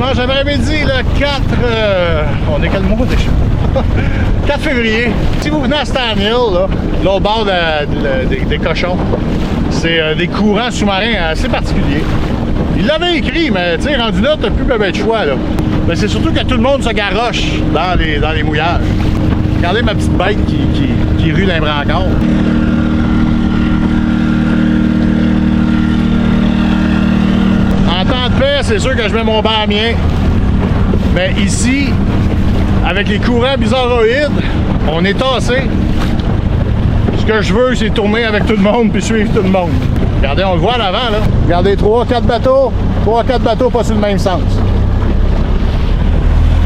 dimanche après-midi, le 4... on est quel mois déjà? 4 février. Si vous venez à Stan Hill, là au bord des cochons, c'est des courants sous-marins assez particuliers. Il l'avait écrit, mais tu sais, rendu là, t'as plus de choix, là. Mais c'est surtout que tout le monde se garoche dans les mouillages. Regardez ma petite bête qui rue d'un brancard. En temps de paix, c'est sûr que je mets mon banc mien. Mais ici, avec les courants bizarroïdes, on est tassé. Ce que je veux, c'est tourner avec tout le monde puis suivre tout le monde. Regardez, on le voit à l'avant, là. Regardez, 3-4 bateaux. 3-4 bateaux pas sur le même sens.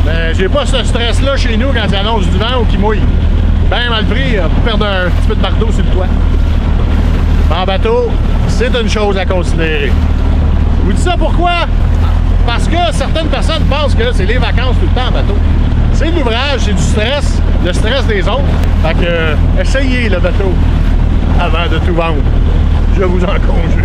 Mais j'ai pas ce stress-là chez nous quand il annonce du vent ou qu'il mouille. Ben mal pris pour perdre un petit peu de bardeau sur le toit. En bateau, c'est une chose à considérer. Je vous dis ça pourquoi? Parce que certaines personnes pensent que c'est les vacances tout le temps en bateau. C'est de l'ouvrage, c'est du stress, le stress des autres. Fait que, essayez le bateau avant de tout vendre. Je vous en conjure.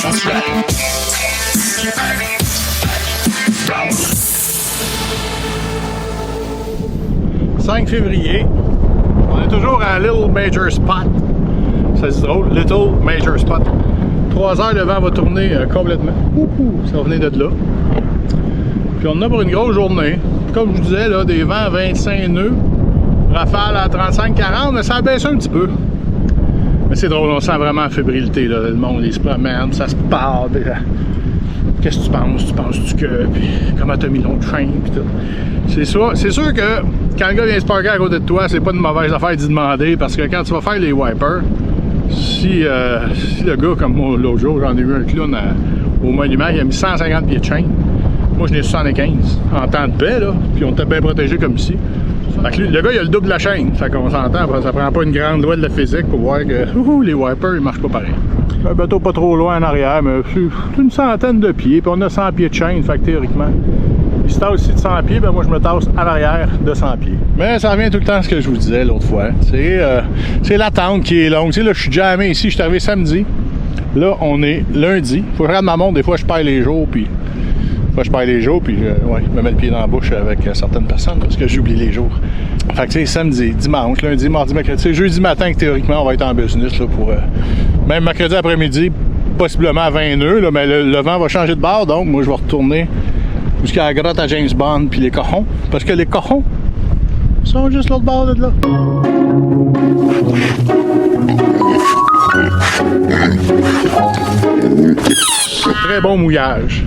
That's right. 5 février. On est toujours à Little Major Spot. Ça se dit drôle, Little Major Spot. 3 heures, le vent va tourner complètement. Ça va venir de là. Puis on en a pour une grosse journée. Comme je vous disais, là, des vents à 25 nœuds. Rafale à 35-40, mais ça a baissé un petit peu. Mais c'est drôle, on sent vraiment la fébrilité, là. Le monde, il se promène, ça se parle. Qu'est-ce que tu penses? Tu penses-tu que... Puis comment t'as mis l'autre train? Puis tout. C'est sûr que quand le gars vient se parker à côté de toi, c'est pas une mauvaise affaire d'y demander, parce que quand tu vas faire les wipers, si le gars, comme moi, l'autre jour, j'en ai vu un clown au monument, il a mis 150 pieds de chaîne. Moi, je n'ai 75 en temps de paix, là, puis on était bien protégé comme ici. Fait que le gars, il a le double de la chaîne. Fait qu'on s'entend, ça prend pas une grande loi de la physique pour voir que les wipers, ils marchent pas pareil. Un bateau pas trop loin en arrière, mais c'est une centaine de pieds, puis on a 100 pieds de chaîne, fait que théoriquement, il se tasse aussi de 100 pieds, ben moi je me tasse en arrière de 100 pieds. Mais ça revient tout le temps à ce que je vous disais l'autre fois. C'est l'attente qui est longue. Tu sais, là, je suis jamais ici, je suis arrivé samedi. Là, on est lundi. Faut que je regarde ma montre, des fois je perds les jours, puis... je me mets le pied dans la bouche avec certaines personnes parce que j'oublie les jours. Fait que tu sais, samedi, dimanche, lundi, mardi, mercredi, c'est jeudi matin que théoriquement on va être en business là, pour même mercredi après-midi, possiblement à 20 nœuds, là, mais le vent va changer de bord, donc moi je vais retourner jusqu'à la grotte à James Bond puis les cochons, parce que les cochons sont juste l'autre bord de là. Très bon mouillage.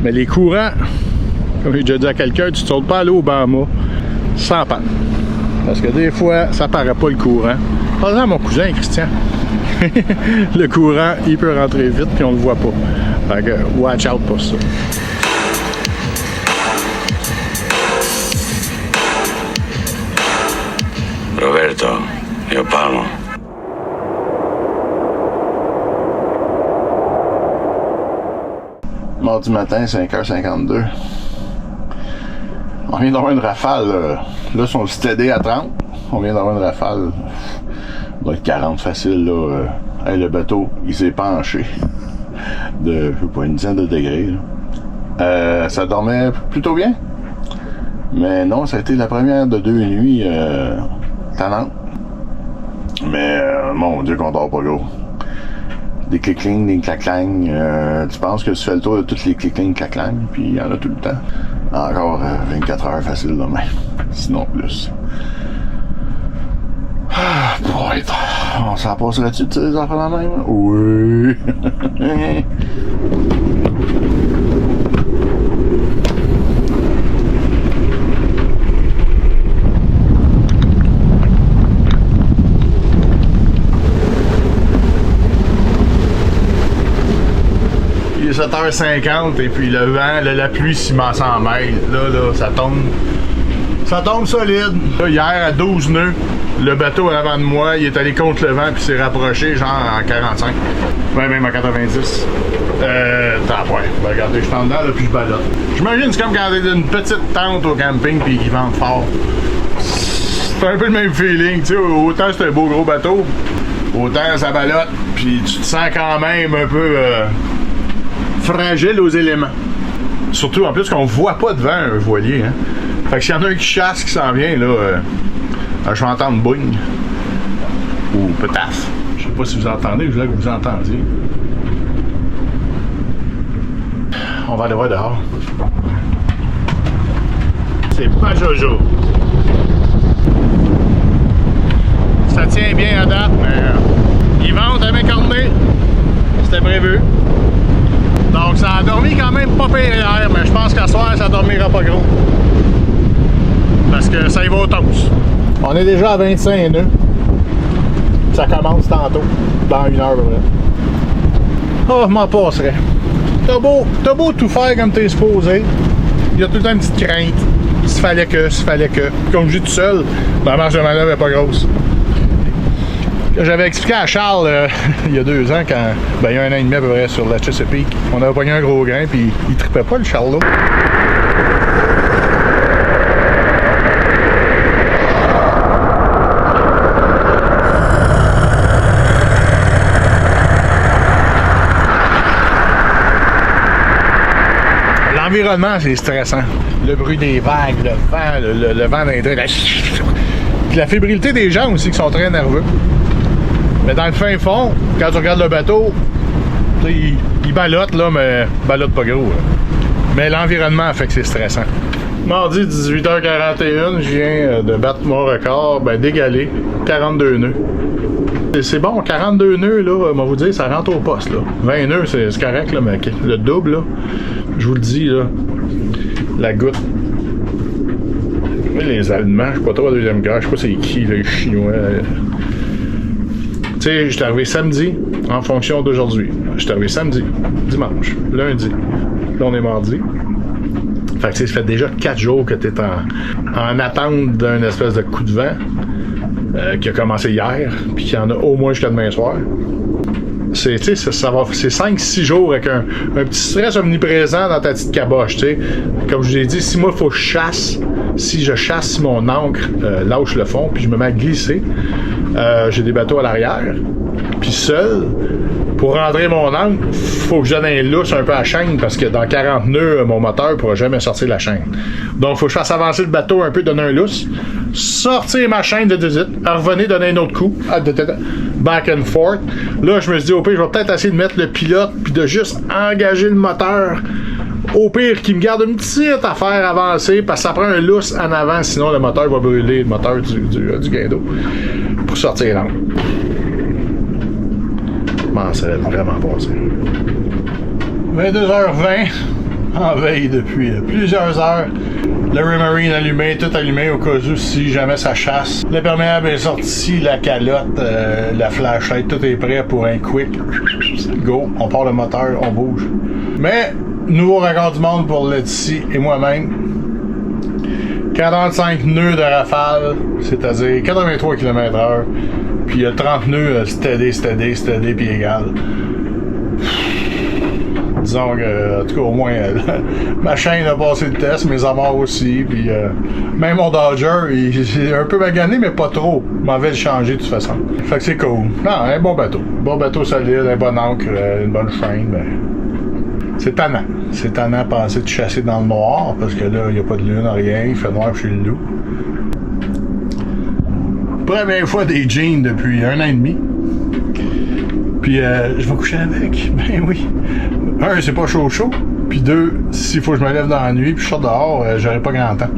Mais les courants, comme j'ai déjà dit à quelqu'un, tu ne sautes pas à l'eau au Bama sans panne. Parce que des fois, ça paraît pas le courant. Par exemple, mon cousin Christian, le courant, il peut rentrer vite puis on le voit pas. Fait que, watch out pour ça. Roberto, io parlo. Mardi matin, 5h52. On vient d'avoir une rafale. Là, ils sont steadés à 30. On vient d'avoir une rafale. Il doit être 40 facile. Là. Hey, le bateau, il s'est penché de, je sais pas, une dizaine de degrés. Ça dormait plutôt bien. Mais non, ça a été la première de 2 nuits tannante. Mais mon Dieu qu'on dort pas gros. Des clic-cling, des clac-clang. Tu penses que tu fais le tour de toutes les clic-cling, clac-clang, puis il y en a tout le temps. Encore 24 heures facile demain. Sinon plus. Boy, on s'en passerait-tu de ces enfants la même? Oui. Il est 7h50 et puis le vent, la pluie s'en mêle. Là, ça tombe. Ça tombe solide. Là, hier, à 12 nœuds, le bateau en avant de moi, il est allé contre le vent puis s'est rapproché, genre en 45. Ouais, même en 90. T'as ouais. Ben, regardez, je suis en dedans, là, puis je ballotte. J'imagine c'est comme quand t'es dans une petite tente au camping puis qu'ils vendent fort. C'est un peu le même feeling, tu sais. Autant c'est un beau gros bateau, autant ça ballotte, puis tu te sens quand même un peu fragile aux éléments. Surtout en plus qu'on voit pas devant un voilier, hein. Fait que s'il y en a un qui chasse qui s'en vient, là, je vais entendre boing. Ou petaf. Je sais pas si vous entendez, je voulais que vous entendiez. On va aller voir dehors. C'est pas Jojo. Ça tient bien à date, mais ils vendent à m'écorner. C'était prévu. Donc ça a dormi quand même pas pire hier, mais je pense qu'à soir ça dormira pas gros. Parce que ça y va au toast. On est déjà à 25 nœuds. Ça commence tantôt, dans 1 heure à peu près. Oh, je m'en passerais. T'as beau tout faire comme t'es supposé, il y a tout le temps une petite crainte. S'il fallait que. Comme je dis tout seul, la marge de manœuvre est pas grosse. J'avais expliqué à Charles il y a 2 ans, quand, il y a 1 an et demi à peu près sur la Chesapeake, on avait pogné un gros grain puis il trippait pas le Charles là. L'environnement, c'est stressant. Le bruit des vagues, le vent, le vent d'intérêt. La fébrilité des gens aussi qui sont très nerveux. Mais dans le fin fond, quand tu regardes le bateau, il ballotte là, mais ballotte pas gros. Là. Mais l'environnement fait que c'est stressant. Mardi 18h41, je viens de battre mon record, d'égaler 42 nœuds. C'est bon, 42 nœuds, là, on va vous dire, ça rentre au poste, là. 20 nœuds, c'est correct, là, mais le double, là, je vous le dis, là, la goutte. Les Allemands, je sais pas trop la Deuxième Guerre, je sais pas c'est qui, les Chinois. Tu sais, je suis arrivé samedi, en fonction d'aujourd'hui. Je suis arrivé samedi, dimanche, lundi. Là, on est mardi. Fait que, tu sais, ça fait déjà 4 jours que tu es en attente d'un espèce de coup de vent. Qui a commencé hier, puis qu'il y en a au moins jusqu'à demain soir. C'est 5-6 jours avec un petit stress omniprésent dans ta petite caboche, tu sais. Comme je vous ai dit, si moi, il faut que je chasse, si mon ancre lâche le fond, puis je me mets à glisser, j'ai des bateaux à l'arrière, puis seul, pour rentrer mon ancre, faut que je donne un lousse un peu à la chaîne, parce que dans 40 nœuds, mon moteur ne pourra jamais sortir de la chaîne. Donc, il faut que je fasse avancer le bateau un peu, donner un lousse, sortir ma chaîne de visite, revenir donner un autre coup, back and forth. Là, je me suis dit, au pire, je vais peut-être essayer de mettre le pilote, puis de juste engager le moteur. Au pire, qu'il me garde une petite affaire avancée, parce que ça prend un lousse en avant, sinon le moteur va brûler, le moteur du guindeau, pour sortir l'encre. Ça va vraiment passer. 22h20, en veille depuis plusieurs heures. Le Raymarine allumé, tout allumé au cas où si jamais ça chasse. Le perméable est sorti, la calotte, la flashlight, tout est prêt pour un quick. Go, on part le moteur, on bouge. Mais, nouveau record du monde pour Letty et moi-même. 45 nœuds de rafale, c'est-à-dire 83 km/h. Puis il y a 30 nœuds steady, puis égal. Disons que, en tout cas, au moins, ma chaîne a passé le test, mes amarres aussi, puis même mon Dodger, il est un peu magané, mais pas trop. Je m'en vais le changer de toute façon. Fait que c'est cool. Non, un bon bateau. Bon bateau solide, un bon ancre, une bonne chaîne, ben... C'est tannant. C'est tannant de penser de chasser dans le noir, parce que là, il n'y a pas de lune, rien, il fait noir chez le loup. Première fois des jeans depuis 1 an et demi. Puis je vais coucher avec. Ben oui. 1, c'est pas chaud. Puis 2, s'il faut que je me lève dans la nuit puis je sors dehors, j'aurai pas grand temps.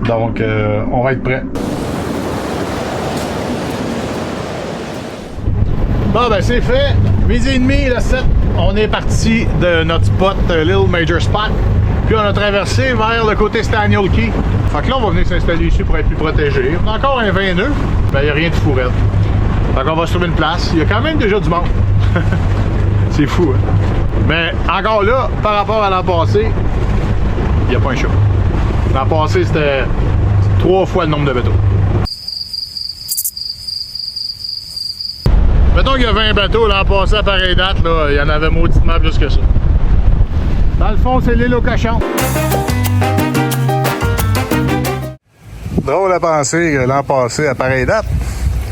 Donc on va être prêt. Bon ben c'est fait. 8h30, le 7. On est parti de notre spot, Little Major Spot. Puis on a traversé vers le côté Staniel Key. Fait que là, on va venir s'installer ici pour être plus protégé. On a encore un 20 nœuds, ben il n'y a rien de fourrette. Fait qu'on va se trouver une place. Il y a quand même déjà du monde. C'est fou, hein? Mais encore là, par rapport à l'an passé, il n'y a pas un chat. L'an passé, c'était 3 fois le nombre de bateaux. Mettons qu'il y a 20 bateaux l'an passé à pareille date, là, il y en avait mauditement plus que ça. Dans le fond, c'est l'île aux cochons. Drôle à penser que l'an passé à pareille date,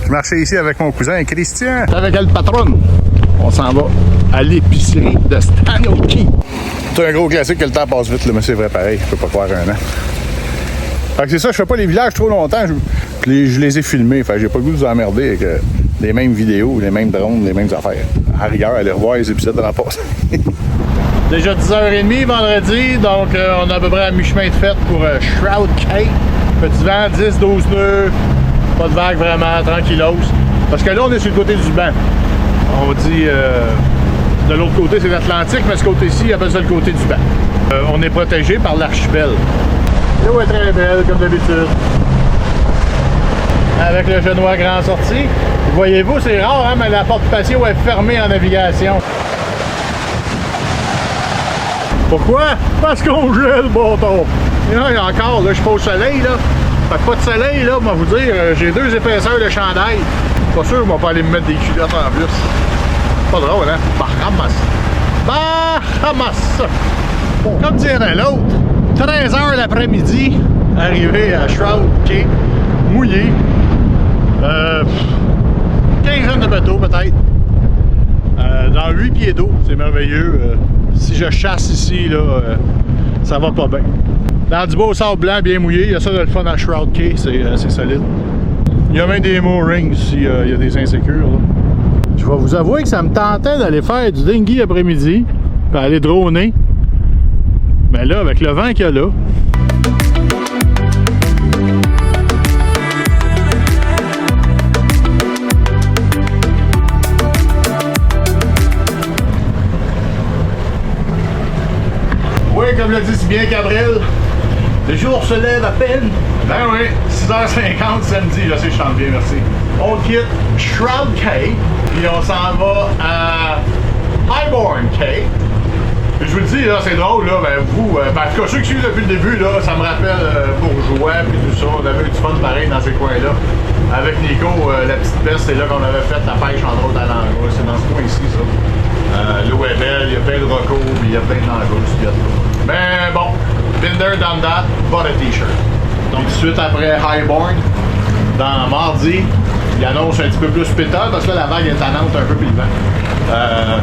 je marchais ici avec mon cousin Christian. Avec elle patronne. On s'en va à l'épicerie de Stanoki. C'est un gros classique que le temps passe vite, là, mais c'est vrai pareil, je peux pas croire un an. Fait que c'est ça, je fais pas les villages trop longtemps, je les ai filmés, fait que j'ai pas le goût de vous emmerder avec les mêmes vidéos, les mêmes drones, les mêmes affaires. À rigueur, allez revoir les épisodes de l'an passé. Déjà 10h30 vendredi, donc on est à peu près à mi-chemin de fête pour Shroud Cay. Petit vent, 10-12 nœuds, pas de vague vraiment, tranquillos. Parce que là, on est sur le côté du banc. On dit, de l'autre côté, c'est l'Atlantique, mais ce côté-ci, il appelle ça le côté du banc. On est protégé par l'archipel. L'eau est très belle, comme d'habitude. Avec le Genois grand sorti. Voyez-vous, c'est rare, hein, mais la porte patio est fermée en navigation. Pourquoi? Parce qu'on gèle, bâton. Et là, il y a encore, là, je suis pas au soleil, là. Fait que pas de soleil, là, on va vous dire, j'ai 2 épaisseurs de chandail. Pas sûr qu'on va pas aller me mettre des culottes en plus. Pas drôle, hein? Bahamas. Bahamas. Bon, comme dirait l'autre, 13h l'après-midi, arrivé à Shroud Cay, mouillé. Quinzaine de bateaux, peut-être. Dans 8 pieds d'eau, c'est merveilleux. Si je chasse ici, là, ça va pas bien. Dans du beau sable blanc bien mouillé, il y a ça de le fun à Shroud Cay, c'est solide. Il y a même des moorings s'il y a des insécures. Là. Je vais vous avouer que ça me tentait d'aller faire du dinghy après-midi, puis aller droner. Mais là, avec le vent qu'il y a là, oui, comme le dit si bien Cabrel, le jour se lève à peine. Ben oui, 6h50 samedi, je sais, je chante bien, merci. On quitte Shroud Cay, puis on s'en va à Highbourne Cay. Puis je vous le dis, là, c'est drôle, là, ben vous, en tout cas, ceux qui suivent depuis le début, là, ça me rappelle Bourgeois, puis tout ça, on avait eu du fun pareil dans ces coins-là. Avec Nico, la petite peste, c'est là qu'on avait fait la pêche, entre autres, à l'angouste. C'est dans ce coin-ci, ça. L'eau est belle, il y a plein de recos, puis il y a plein de langoustes. Mais bon, been there, done that, bought a t-shirt. Donc, tout de suite après Highbourne, dans mardi, il annonce un petit peu plus pétard, parce que là, la vague est tannante un peu, puis le vent.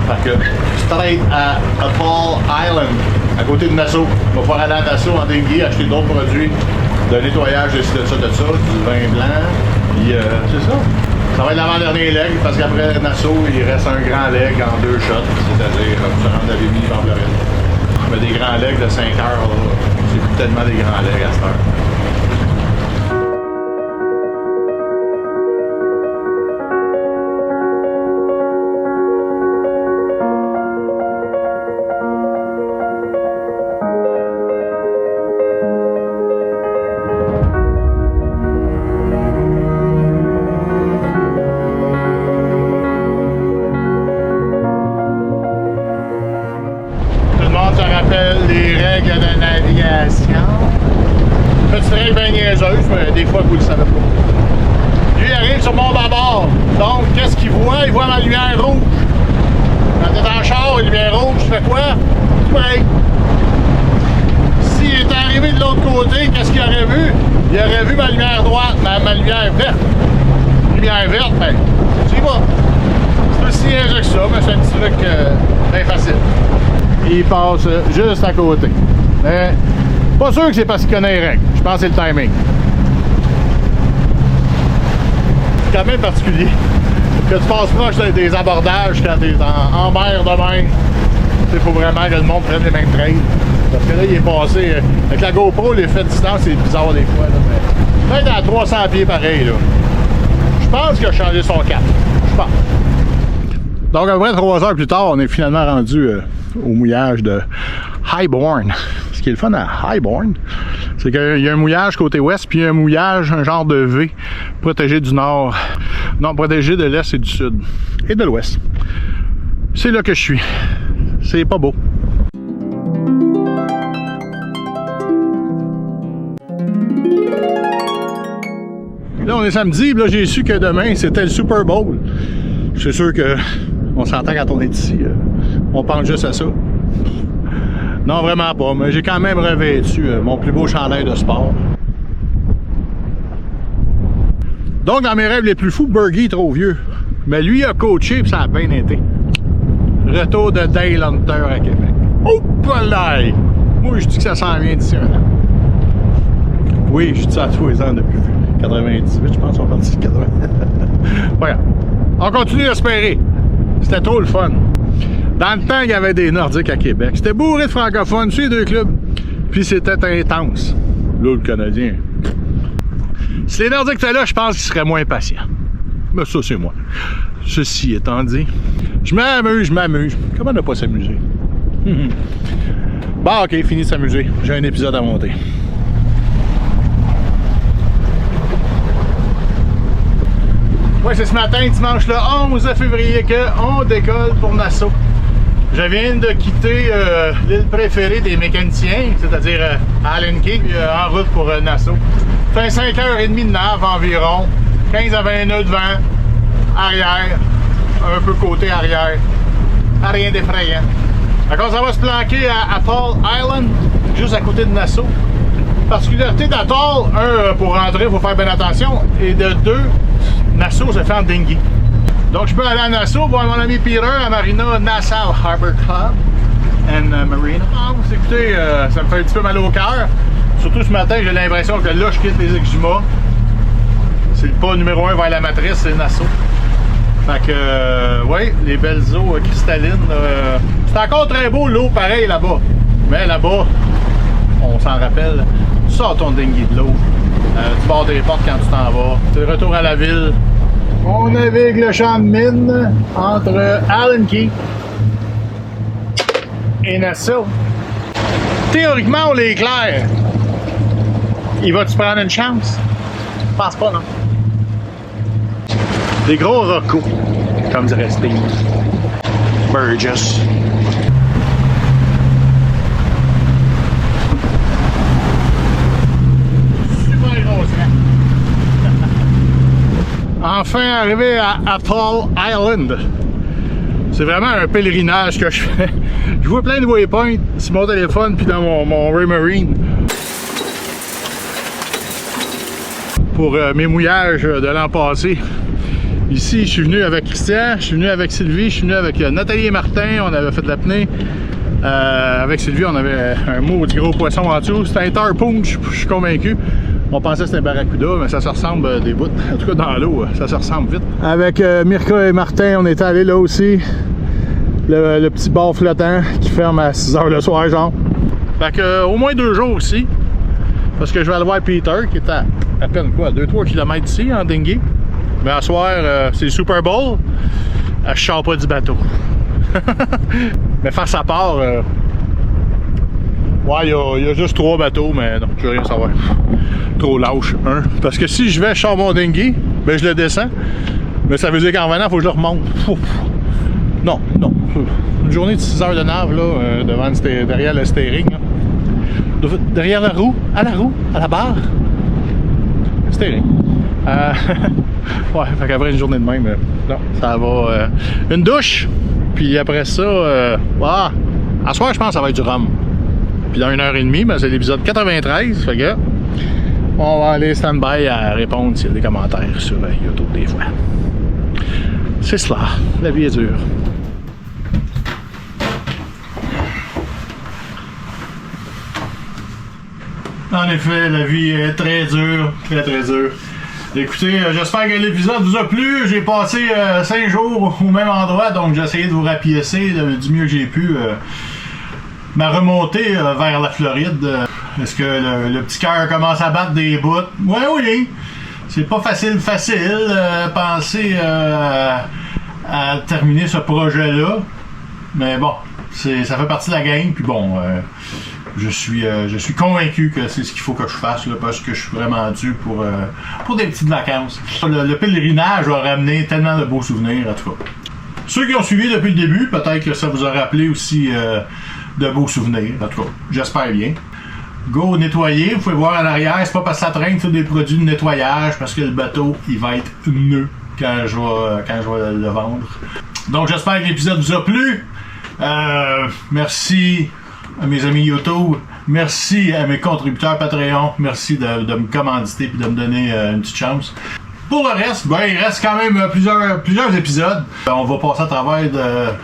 Fait que, straight à Paul Island, à côté de Nassau. On va pouvoir aller à Nassau en dinghy, acheter d'autres produits de nettoyage, de ça, du vin blanc, puis c'est ça. Ça va être l'avant-dernier leg, parce qu'après Nassau, il reste un grand leg en 2 shots, c'est-à-dire se rendre à Lévis, en Floride. Mais des grands legs de 5 heures, c'est plus tellement des grands legs à cette heure. Les règles de navigation. Petite règle bien niaiseuse, mais des fois vous le savez pas. Lui il arrive sur mon bâbord. Donc qu'est-ce qu'il voit? Il voit ma lumière rouge. Quand t'es en char, la lumière rouge, tu fais quoi? Tu pareil. S'il est arrivé de l'autre côté, qu'est-ce qu'il aurait vu? Il aurait vu ma lumière droite, ma lumière verte. Lumière verte, ben, tu y vas. C'est aussi léger que ça, mais c'est un petit truc bien facile. Il passe juste à côté. Mais pas sûr que c'est parce qu'il connaît les règles. Je pense que c'est le timing. C'est quand même particulier que tu passes proche des abordages quand tu es en mer de même. Il faut vraiment que le monde prenne les mêmes trails. Parce que là, il est passé. Avec la GoPro, l'effet de distance, c'est bizarre des fois. Là, mais peut-être à 300 pieds pareil. Là. Je pense qu'il a changé son cap. Je pense. Donc, à peu près 3 heures plus tard, on est finalement rendu au mouillage de Highbourne. Ce qui est le fun à Highbourne, c'est qu'il y a un mouillage côté ouest, puis il y a un mouillage, un genre de V, protégé du nord. Non, protégé de l'est et du sud. Et de l'ouest. C'est là que je suis. C'est pas beau. Là, on est samedi, là, j'ai su que demain, c'était le Super Bowl. C'est sûr que on s'entend quand on est ici, on pense juste à ça. Non, vraiment pas, mais j'ai quand même revêtu mon plus beau chandail de sport. Donc, dans mes rêves les plus fous, Bergie est trop vieux. Mais lui a coaché et ça a bien été. Retour de Dale Hunter à Québec. Oh, palais! Moi, je dis que ça s'en vient d'ici un an. Oui, je dis ça à tous les ans depuis 98, je pense qu'on est parti de 80. Voilà. On continue d'espérer. C'était trop le fun. Dans le temps, il y avait des Nordiques à Québec. C'était bourré de francophones sur les deux clubs. Puis c'était intense. Là, le Canadien. Si les Nordiques étaient là, je pense qu'ils seraient moins patients. Mais ça, c'est moi. Ceci étant dit, je m'amuse. Comment ne pas s'amuser? Bon, ok, fini de s'amuser. J'ai un épisode à monter. Ouais, c'est ce matin, dimanche le 11 février, qu'on décolle pour Nassau. Je viens de quitter l'île préférée des mécaniciens, c'est-à-dire Allen Key, en route pour Nassau. Fait 5h30 de nav environ, 15 à 20 nœuds de vent, arrière, un peu côté arrière, rien d'effrayant. Alors ça va se planquer à Atoll Island, juste à côté de Nassau. Particularité d'Atoll, pour rentrer, il faut faire bien attention, et de 2, Nassau se fait en dinghy. Donc je peux aller à Nassau, voir mon ami Peter à Marina Nassau Harbor Club and Marina. Écoutez, ça me fait un petit peu mal au cœur. Surtout ce matin, j'ai l'impression que là, je quitte les Exuma. C'est le pas numéro 1 vers la matrice, c'est Nassau. Fait que, ouais, les belles eaux cristallines. C'est encore très beau l'eau, pareil là-bas. Mais là-bas, on s'en rappelle, tu sors ton dinghy de l'eau. Tu barres des portes quand tu t'en vas. C'est le retour à la ville. On navigue le champ de mine entre Allen Key et Nassau. Théoriquement, on l'éclaire. Il va-tu prendre une chance? Je pense pas, non. Des gros rocos, comme dirait Steve Burgess. Super gros train. Enfin arrivé à Atoll Island. C'est vraiment un pèlerinage que je fais. Je vois plein de waypoints sur mon téléphone puis dans mon Raymarine. Pour mes mouillages de l'an passé. Ici, je suis venu avec Christian, je suis venu avec Sylvie, je suis venu avec Nathalie et Martin, on avait fait de l'apnée. Avec Sylvie, on avait un maudit gros poisson en dessous. C'était un tarpon, je suis convaincu. On pensait que c'était un barracuda, mais ça se ressemble des bouts. En tout cas, dans l'eau, ça se ressemble vite. Avec Mirka et Martin, on était allés là aussi. Le petit bar flottant qui ferme à 6h le soir, genre. Fait que, au moins 2 jours ici. Parce que je vais aller voir Peter, qui est à peine quoi, 2-3 km d'ici, en dinghy. Mais à soir, c'est le Super Bowl. Je sors pas du bateau. Mais face à part, ouais, il y a juste 3 bateaux, mais non, je veux rien savoir. Trop lâche, parce que si je vais, je sors mon dinghy, ben je le descends. Mais ça veut dire qu'en venant, il faut que je le remonte. Non. Une journée de 6 heures de nave, là, derrière le steering. Là. Derrière la roue, à la barre. Steering. Ouais, fait qu'après une journée de même, non, ça va. Une douche, puis après ça, à soir, je pense que ça va être du rhum. Puis dans 1h30, ben, c'est l'épisode 93, fait que on va aller stand-by à répondre s'il y a des commentaires sur YouTube des fois. C'est cela, la vie est dure. En effet, la vie est très dure, très dure. Écoutez, j'espère que l'épisode vous a plu. J'ai passé 5 jours au même endroit, donc j'ai essayé de vous rapiécer du mieux que j'ai pu ma remontée vers la Floride. Est-ce que le petit cœur commence à battre des bouts? Oui. C'est pas facile penser à terminer ce projet-là. Mais bon, ça fait partie de la game. Puis bon, je suis convaincu que c'est ce qu'il faut que je fasse là, parce que je suis vraiment dû pour des petites vacances. Le pèlerinage a ramené tellement de beaux souvenirs, en tout cas. Ceux qui ont suivi depuis le début, peut-être que ça vous a rappelé aussi de beaux souvenirs, en tout cas, j'espère bien. go nettoyer. Vous pouvez voir en arrière, c'est pas parce que ça traîne tous des produits de nettoyage, parce que le bateau, il va être neuf quand je vais le vendre. Donc j'espère que l'épisode vous a plu. Merci à mes amis YouTube. Merci à mes contributeurs Patreon. Merci de me commanditer et de me donner une petite chance. Pour le reste, ben, il reste quand même plusieurs épisodes. On va passer à travers de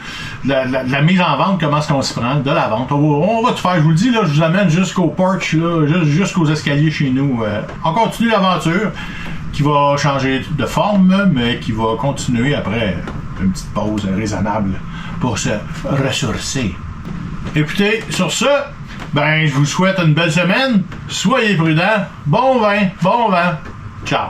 la mise en vente, comment est-ce qu'on s'y prend, de la vente. On va tout faire, je vous le dis, là, je vous amène jusqu'au porch, là, jusqu'aux escaliers chez nous. On continue l'aventure qui va changer de forme, mais qui va continuer après une petite pause raisonnable pour se ressourcer. Écoutez, sur ce, ben, je vous souhaite une belle semaine. Soyez prudents. Bon vin. Ciao.